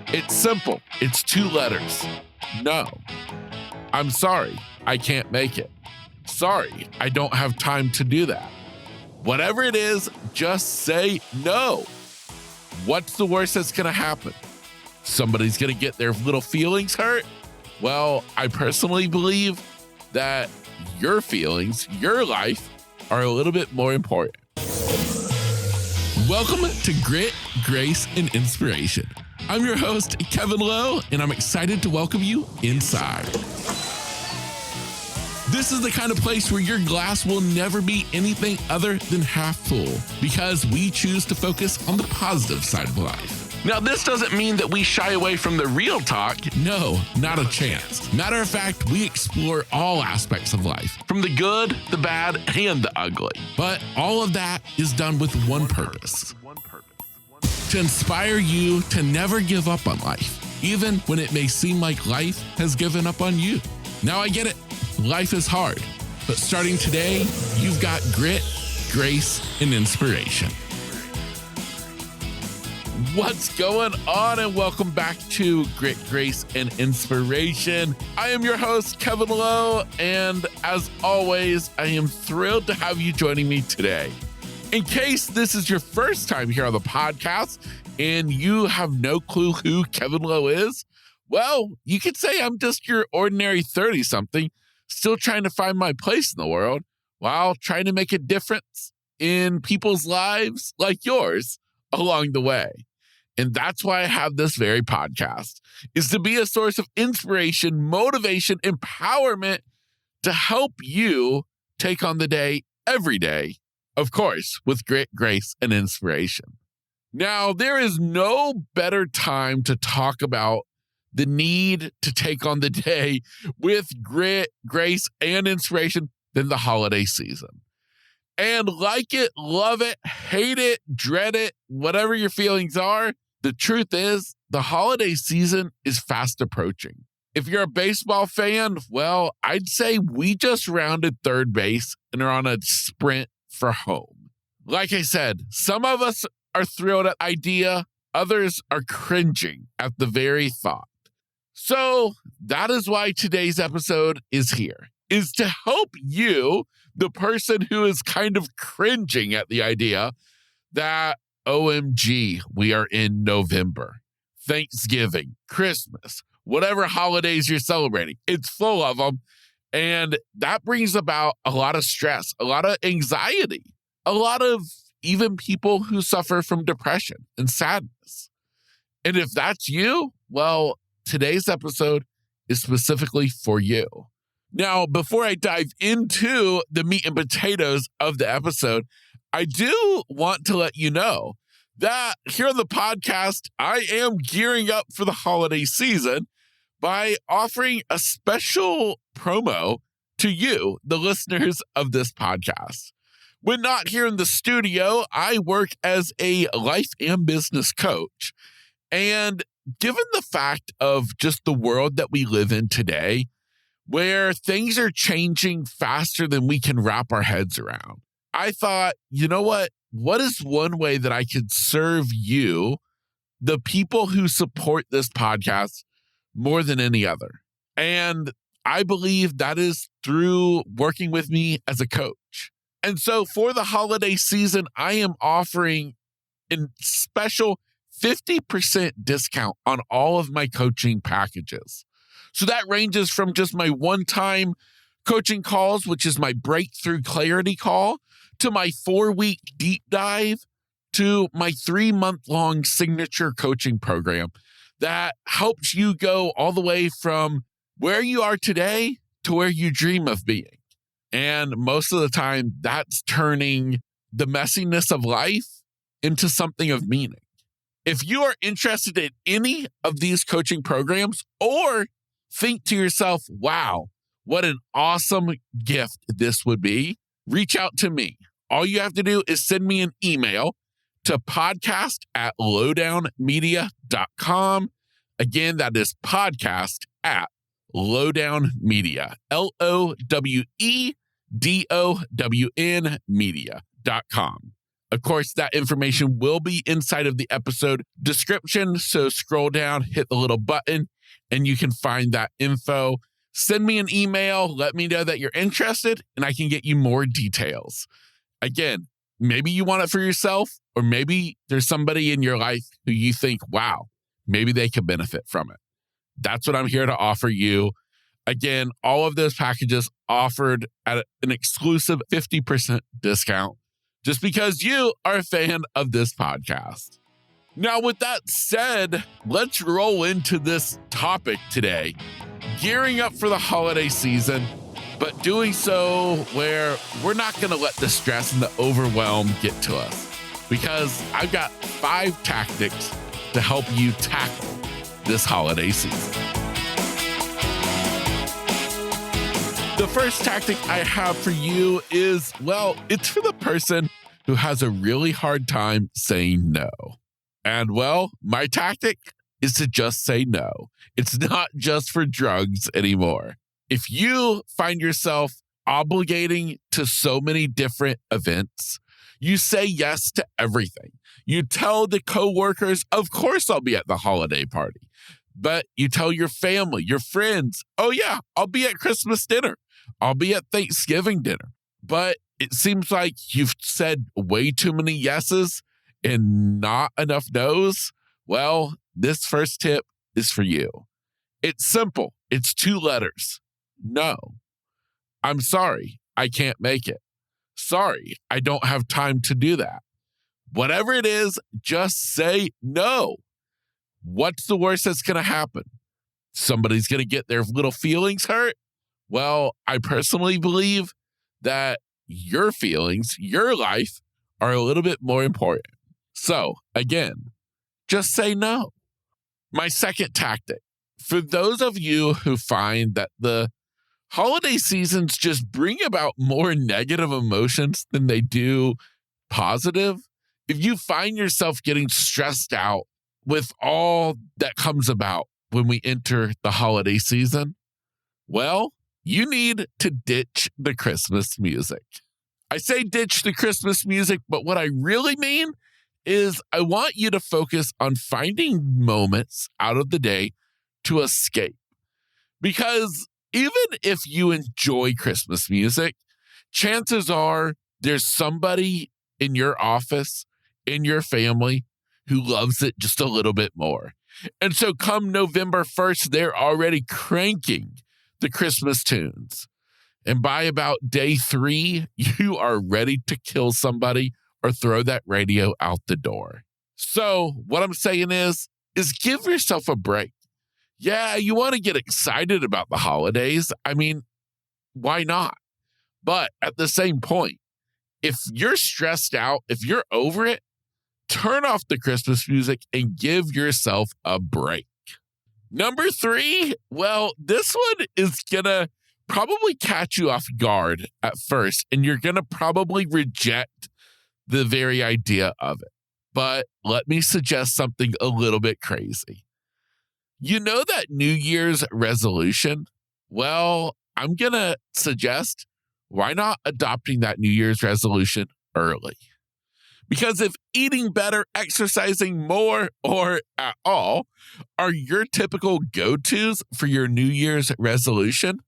It's simple. It's 2 letters. No. I'm sorry. I can't make it. Sorry. I don't have time to do that. Whatever it is, just say no. What's the worst that's going to happen? Somebody's going to get their little feelings hurt? Well, I personally believe that your feelings, your life, are a little bit more important. Welcome to Grit, Grace, and Inspiration. I'm your host, Kevin Lowe, and I'm excited to welcome you inside. This is the kind of place where your glass will never be anything other than half full, because we choose to focus on the positive side of life. Now, this doesn't mean that we shy away from the real talk. No, not a chance. Matter of fact, we explore all aspects of life, from the good, the bad, and the ugly. But all of that is done with one purpose: to inspire you to never give up on life, even when it may seem like life has given up on you. Now, I get it. Life is hard, but starting today, you've got grit, grace, and inspiration. What's going on, and welcome back to Grit, Grace, and Inspiration. I am your host, Kevin Lowe, and as always, I am thrilled to have you joining me today. In case this is your first time here on the podcast and you have no clue who Kevin Lowe is, well, you could say I'm just your ordinary 30-something, still trying to find my place in the world while trying to make a difference in people's lives like yours along the way. And that's why I have this very podcast, is to be a source of inspiration, motivation, empowerment to help you take on the day every day, of course, with grit, grace, and inspiration. Now, there is no better time to talk about the need to take on the day with grit, grace, and inspiration than the holiday season. And like it, love it, hate it, dread it, whatever your feelings are, the truth is the holiday season is fast approaching. If you're a baseball fan, well, I'd say we just rounded third base and are on a sprint for home. Like I said, some of us are thrilled at the idea, others are cringing at the very thought. So that is why today's episode is here, is to help you, the person who is kind of cringing at the idea that, OMG, we are in November. Thanksgiving, Christmas, whatever holidays you're celebrating, it's full of them. And that brings about a lot of stress, a lot of anxiety, a lot of even people who suffer from depression and sadness. And if that's you, well, today's episode is specifically for you. Now, before I dive into the meat and potatoes of the episode, I do want to let you know that here on the podcast, I am gearing up for the holiday season by offering a special promo to you, the listeners of this podcast. When not here in the studio, I work as a life and business coach. And given the fact of just the world that we live in today, where things are changing faster than we can wrap our heads around, I thought, you know what? What is one way that I could serve you, the people who support this podcast, more than any other? And I believe that is through working with me as a coach. And so for the holiday season, I am offering a special 50% discount on all of my coaching packages. So that ranges from just my one-time coaching calls, which is my breakthrough clarity call, to my 4-week deep dive, to my 3-month-long signature coaching program that helps you go all the way from where you are today to where you dream of being. And most of the time, that's turning the messiness of life into something of meaning. If you are interested in any of these coaching programs, or think to yourself, wow, what an awesome gift this would be, reach out to me. All you have to do is send me an email to podcast@lowdownmedia.com. Again, that is podcast@lowdownmedia, LOWEDOWN media.com. Of course, that information will be inside of the episode description. So scroll down, hit the little button, and you can find that info. Send me an email. Let me know that you're interested, and I can get you more details. Again, maybe you want it for yourself, or maybe there's somebody in your life who you think, wow, maybe they could benefit from it. That's what I'm here to offer you. Again, all of those packages offered at an exclusive 50% discount just because you are a fan of this podcast. Now, with that said, let's roll into this topic today. Gearing up for the holiday season, but doing so where we're not going to let the stress and the overwhelm get to us, because I've got 5 tactics to help you tackle this holiday season. The first tactic I have for you is, well, it's for the person who has a really hard time saying no. And well, my tactic is to just say no. It's not just for drugs anymore. If you find yourself obligating to so many different events, you say yes to everything. You tell the coworkers, of course I'll be at the holiday party. But you tell your family, your friends, oh yeah, I'll be at Christmas dinner. I'll be at Thanksgiving dinner. But it seems like you've said way too many yeses and not enough no's. Well, this first tip is for you. It's simple. It's 2 letters. No. I'm sorry, I can't make it. Sorry, I don't have time to do that. Whatever it is, just say no. What's the worst that's going to happen? Somebody's going to get their little feelings hurt? Well, I personally believe that your feelings, your life, are a little bit more important. So, again, just say no. My second tactic, for those of you who find that the holiday seasons just bring about more negative emotions than they do positive, if you find yourself getting stressed out with all that comes about when we enter the holiday season, well, you need to ditch the Christmas music. I say ditch the Christmas music, but what I really mean is I want you to focus on finding moments out of the day to escape. Because even if you enjoy Christmas music, chances are there's somebody in your office, in your family, who loves it just a little bit more. And so come November 1st, they're already cranking the Christmas tunes. And by about day 3, you are ready to kill somebody or throw that radio out the door. So what I'm saying is give yourself a break. Yeah, you want to get excited about the holidays. I mean, why not? But at the same point, if you're stressed out, if you're over it, turn off the Christmas music and give yourself a break. Number 3, well, this one is going to probably catch you off guard at first, and you're going to probably reject the very idea of it. But let me suggest something a little bit crazy. You know that New Year's resolution? Well, I'm going to suggest, why not adopting that New Year's resolution early? Because if eating better, exercising more, or at all are your typical go-tos for your New Year's resolution,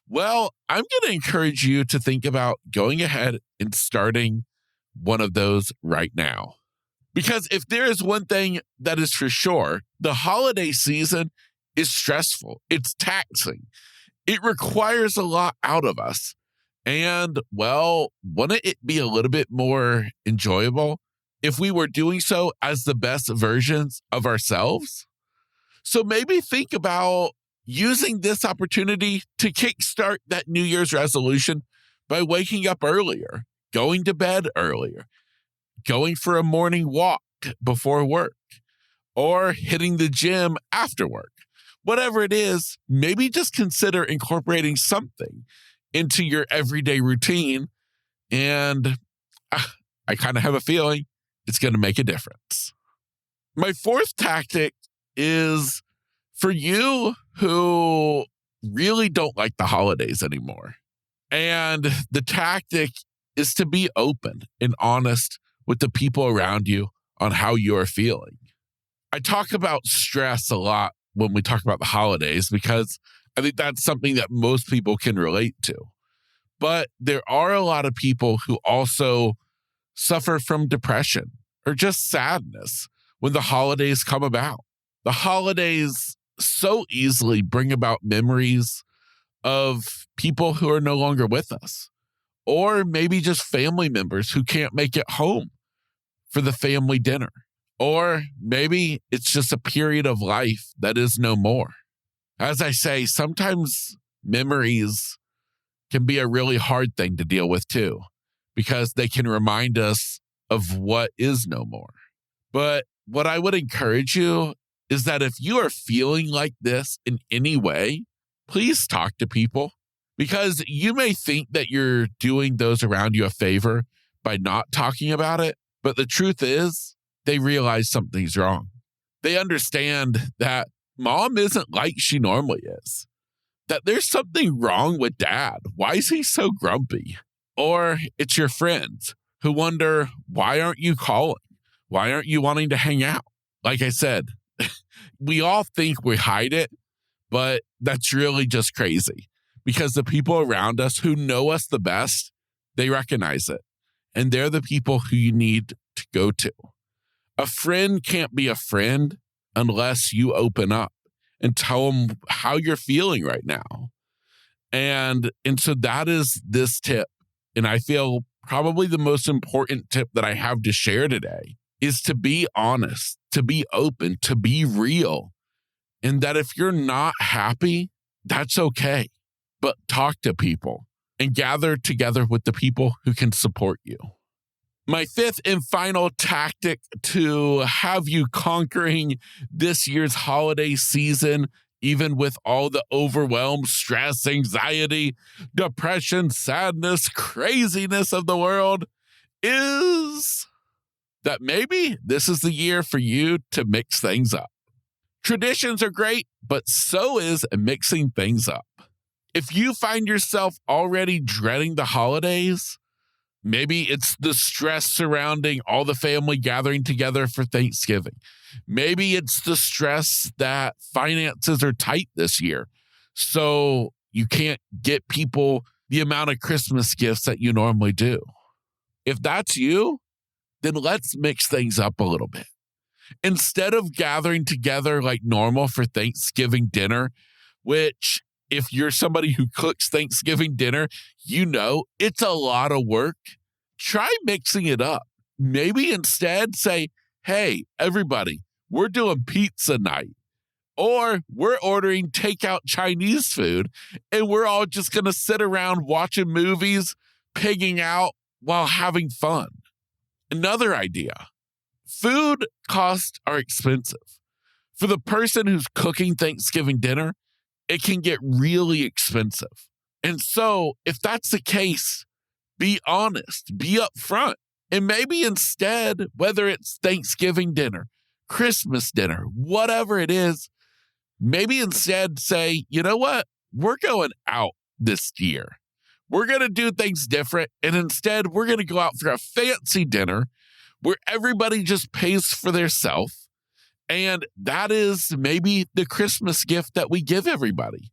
well, I'm going to encourage you to think about going ahead and starting one of those right now. Because if there is one thing that is for sure, the holiday season is stressful. It's taxing. It requires a lot out of us. And, well, wouldn't it be a little bit more enjoyable if we were doing so as the best versions of ourselves? So maybe think about using this opportunity to kickstart that New Year's resolution by waking up earlier, going to bed earlier, going for a morning walk before work, or hitting the gym after work. Whatever it is, maybe just consider incorporating something into your everyday routine, and I kind of have a feeling it's going to make a difference. My 4th tactic is for you who really don't like the holidays anymore. And the tactic is to be open and honest with the people around you on how you are feeling. I talk about stress a lot when we talk about the holidays because I think that's something that most people can relate to. But there are a lot of people who also suffer from depression or just sadness when the holidays come about. The holidays so easily bring about memories of people who are no longer with us, or maybe just family members who can't make it home for the family dinner. Or maybe it's just a period of life that is no more. As I say, sometimes memories can be a really hard thing to deal with too, because they can remind us of what is no more. But what I would encourage you is that if you are feeling like this in any way, please talk to people, because you may think that you're doing those around you a favor by not talking about it. But the truth is, they realize something's wrong. They understand that mom isn't like she normally is, that there's something wrong with dad. Why is he so grumpy? Or it's your friends who wonder, why aren't you calling? Why aren't you wanting to hang out? Like I said, we all think we hide it, but that's really just crazy, because the people around us who know us the best, they recognize it. And they're the people who you need to go to. A friend can't be a friend unless you open up and tell them how you're feeling right now. And so that is this tip. And I feel probably the most important tip that I have to share today is to be honest, to be open, to be real. And that if you're not happy, that's okay. But talk to people and gather together with the people who can support you. My fifth and final tactic to have you conquering this year's holiday season, even with all the overwhelm, stress, anxiety, depression, sadness, craziness of the world, is that maybe this is the year for you to mix things up. Traditions are great, but so is mixing things up. If you find yourself already dreading the holidays, maybe it's the stress surrounding all the family gathering together for Thanksgiving. Maybe it's the stress that finances are tight this year, so you can't get people the amount of Christmas gifts that you normally do. If that's you, then let's mix things up a little bit. Instead of gathering together like normal for Thanksgiving dinner, which if you're somebody who cooks Thanksgiving dinner, you know it's a lot of work. Try mixing it up. Maybe instead say, hey, everybody, we're doing pizza night. Or we're ordering takeout Chinese food, and we're all just going to sit around watching movies, pigging out while having fun. Another idea, food costs are expensive. For the person who's cooking Thanksgiving dinner, it can get really expensive. And so if that's the case, be honest, be upfront. And maybe instead, whether it's Thanksgiving dinner, Christmas dinner, whatever it is, maybe instead say, you know what? We're going out this year. We're going to do things different. And instead, we're going to go out for a fancy dinner where everybody just pays for theirself. And that is maybe the Christmas gift that we give everybody,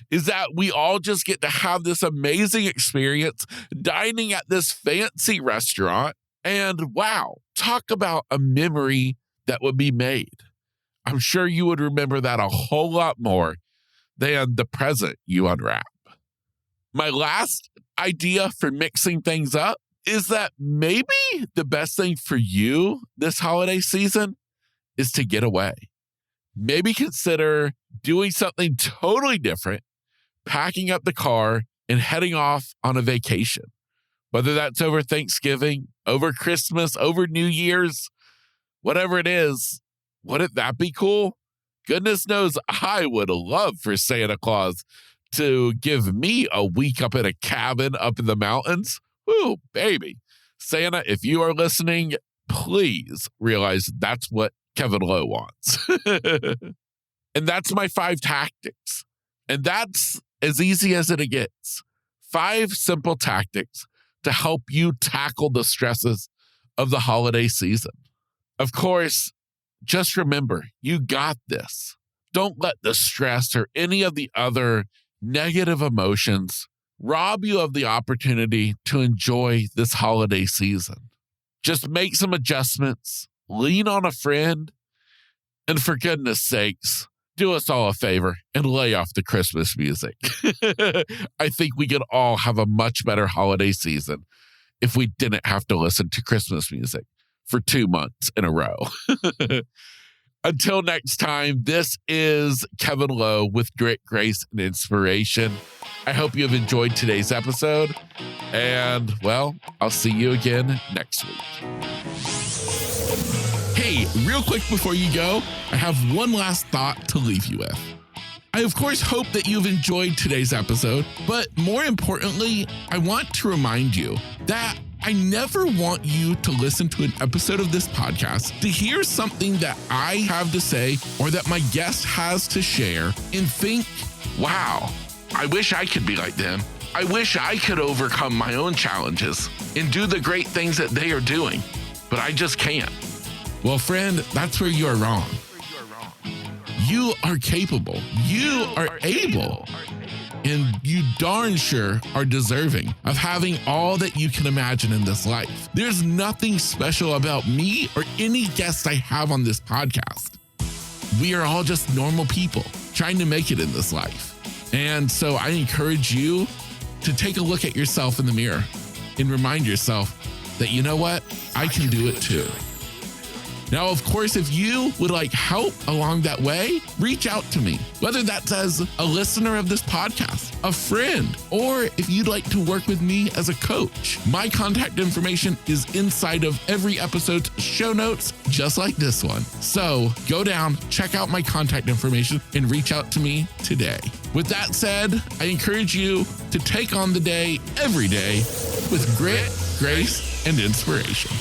is that we all just get to have this amazing experience dining at this fancy restaurant. And wow, talk about a memory that would be made. I'm sure you would remember that a whole lot more than the present you unwrap. My last idea for mixing things up is that maybe the best thing for you this holiday season is to get away. Maybe consider doing something totally different, packing up the car and heading off on a vacation. Whether that's over Thanksgiving, over Christmas, over New Year's, whatever it is, wouldn't that be cool? Goodness knows I would love for Santa Claus to give me a week up in a cabin up in the mountains. Woo, baby. Santa, if you are listening, please realize that's what Kevin Lowe wants. And that's my 5 tactics. And that's as easy as it gets. 5 simple tactics to help you tackle the stresses of the holiday season. Of course, just remember, you got this. Don't let the stress or any of the other negative emotions rob you of the opportunity to enjoy this holiday season. Just make some adjustments, lean on a friend, and for goodness sakes, do us all a favor and lay off the Christmas music. I think we could all have a much better holiday season if we didn't have to listen to Christmas music for 2 months in a row. Until next time, this is Kevin Lowe with Grit, Grace, and Inspiration. I hope you have enjoyed today's episode. And, well, I'll see you again next week. Hey, real quick before you go, I have one last thought to leave you with. I, of course, hope that you've enjoyed today's episode, but more importantly, I want to remind you that I never want you to listen to an episode of this podcast to hear something that I have to say or that my guest has to share and think, wow, I wish I could be like them. I wish I could overcome my own challenges and do the great things that they are doing, but I just can't. Well, friend, that's where you are wrong. You are capable. You are able. And you darn sure are deserving of having all that you can imagine in this life. There's nothing special about me or any guest I have on this podcast. We are all just normal people trying to make it in this life. And so I encourage you to take a look at yourself in the mirror and remind yourself that, you know what? I can do it too. Now, of course, if you would like help along that way, reach out to me, whether that's as a listener of this podcast, a friend, or if you'd like to work with me as a coach. My contact information is inside of every episode's show notes, just like this one. So go down, check out my contact information, and reach out to me today. With that said, I encourage you to take on the day every day with grit, grace, and inspiration.